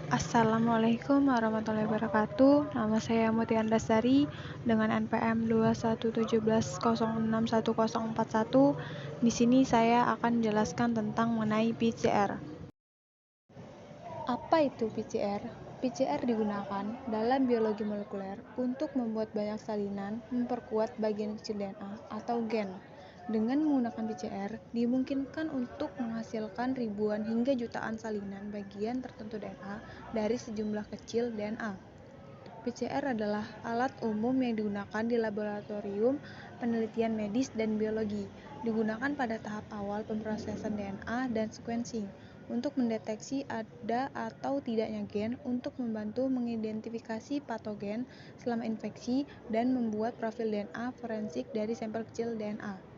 Assalamualaikum warahmatullahi wabarakatuh. Nama saya Muti Andasari dengan NPM 21711061041. Di sini saya akan menjelaskan tentang mengenai PCR. Apa itu PCR? PCR digunakan dalam biologi molekuler untuk membuat banyak salinan memperkuat bagian kecil DNA atau gen. Dengan menggunakan PCR, dimungkinkan untuk menghasilkan ribuan hingga jutaan salinan bagian tertentu DNA dari sejumlah kecil DNA. PCR adalah alat umum yang digunakan di laboratorium penelitian medis dan biologi. Digunakan pada tahap awal pemrosesan DNA dan sequencing untuk mendeteksi ada atau tidaknya gen, untuk membantu mengidentifikasi patogen selama infeksi, dan membuat profil DNA forensik dari sampel kecil DNA.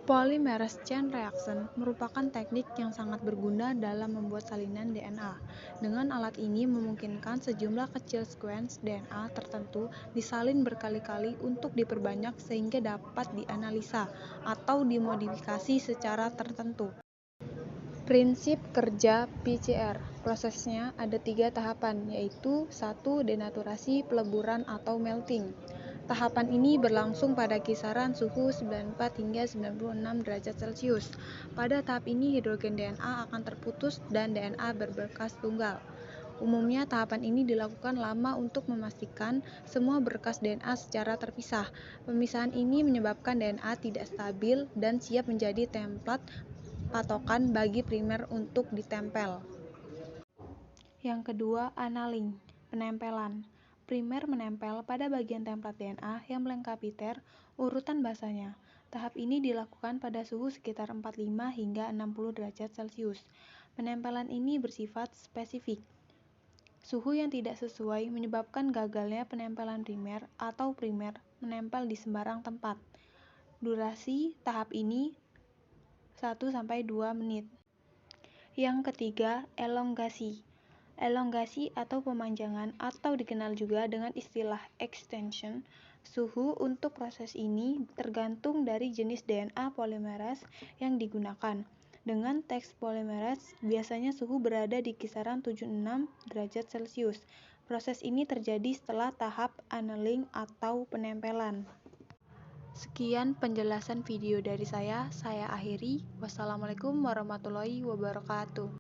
Polymerase chain reaction merupakan teknik yang sangat berguna dalam membuat salinan DNA. Dengan alat ini memungkinkan sejumlah kecil sequence DNA tertentu disalin berkali-kali untuk diperbanyak sehingga dapat dianalisa atau dimodifikasi secara tertentu. Prinsip kerja PCR. Prosesnya ada 3 tahapan, yaitu 1. Denaturasi, peleburan atau melting. Tahapan ini berlangsung pada kisaran suhu 94 hingga 96 derajat Celcius. Pada tahap ini hidrogen DNA akan terputus dan DNA berberkas tunggal. Umumnya tahapan ini dilakukan lama untuk memastikan semua berkas DNA secara terpisah. Pemisahan ini menyebabkan DNA tidak stabil dan siap menjadi template patokan bagi primer untuk ditempel. Yang kedua, annealing, penempelan. Primer menempel pada bagian template DNA yang melengkapi urutan basanya. Tahap ini dilakukan pada suhu sekitar 45 hingga 60 derajat Celcius. Penempelan ini bersifat spesifik. Suhu yang tidak sesuai menyebabkan gagalnya penempelan primer atau primer menempel di sembarang tempat. Durasi tahap ini 1-2 menit. Yang ketiga, elongasi. Elongasi atau pemanjangan atau dikenal juga dengan istilah extension. Suhu untuk proses ini tergantung dari jenis DNA polimerase yang digunakan. Dengan teks polimerase, biasanya suhu berada di kisaran 76 derajat Celcius. Proses ini terjadi setelah tahap annealing atau penempelan. Sekian penjelasan video dari saya akhiri. Wassalamualaikum warahmatullahi wabarakatuh.